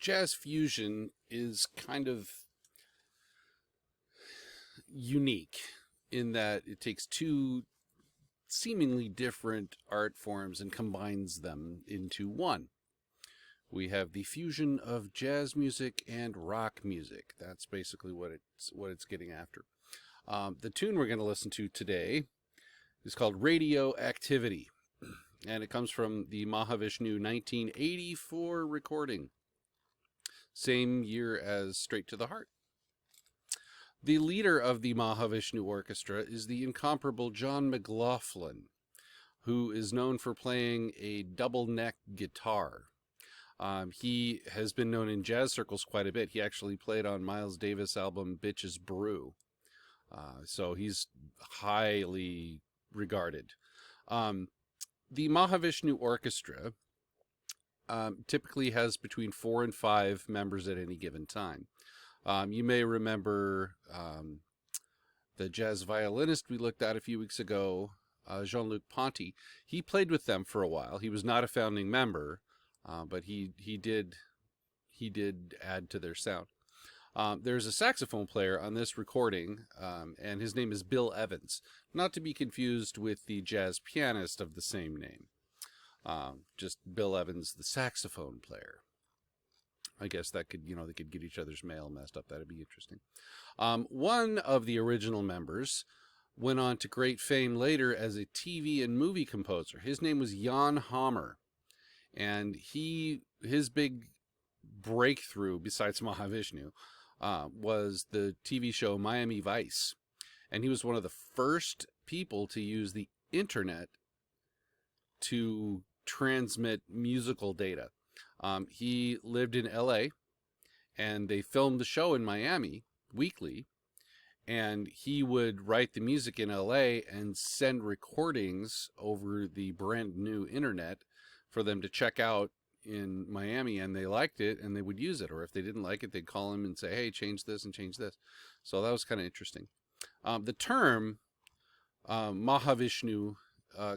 jazz fusion is kind of unique in that it takes two seemingly different art forms and combines them into one. We have the fusion of jazz music and rock music. That's basically what it's getting after. The tune we're going to listen to today is called Radioactivity, and it comes from the Mahavishnu 1984 recording, same year as Straight to the Heart. The leader of the Mahavishnu Orchestra is the incomparable John McLaughlin, who is known for playing a double neck guitar. He has been known in jazz circles quite a bit. He actually played on Miles Davis' album Bitches Brew. So he's highly regarded. The Mahavishnu Orchestra typically has between 4 and 5 members at any given time. You may remember the jazz violinist we looked at a few weeks ago, Jean-Luc Ponty. He played with them for a while. He was not a founding member, but he did add to their sound. There's a saxophone player on this recording, and his name is Bill Evans, not to be confused with the jazz pianist of the same name. Just Bill Evans, the saxophone player. I guess that could, they could get each other's mail messed up. That'd be interesting. One of the original members went on to great fame later as a TV and movie composer. His name was Jan Hammer, and his big breakthrough, besides Mahavishnu, was the TV show Miami Vice, and he was one of the first people to use the internet to transmit musical data. He lived in LA, and they filmed the show in Miami weekly, and he would write the music in LA and send recordings over the brand new internet for them to check out in Miami, and they liked it and they would use it, or if they didn't like it, they'd call him and say, hey, change this and change this. So that was kind of interesting. The term Mahavishnu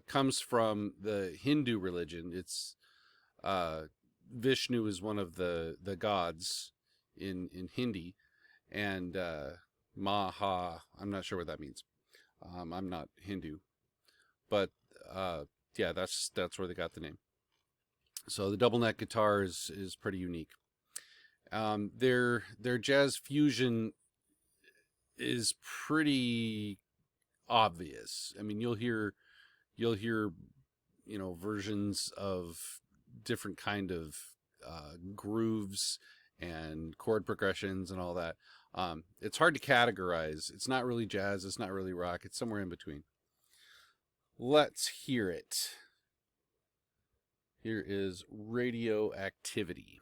comes from the Hindu religion. It's Vishnu is one of the gods in Hindi, and Maha, I'm not sure what that means. I'm not Hindu, but yeah, that's where they got the name. So the double neck guitar is pretty unique. Their jazz fusion is pretty obvious. I mean, you'll hear versions of different kind of grooves and chord progressions and all that. It's hard to categorize. It's not really jazz. It's not really rock. It's somewhere in between. Let's hear it. Here is Radioactivity.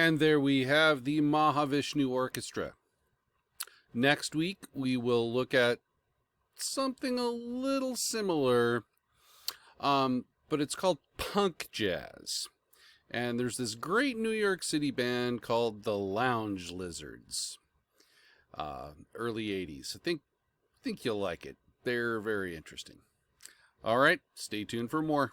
And there we have the Mahavishnu Orchestra. Next week, we will look at something a little similar, but it's called punk jazz. And there's this great New York City band called the Lounge Lizards. Early 80s. I think you'll like it. They're very interesting. All right, stay tuned for more.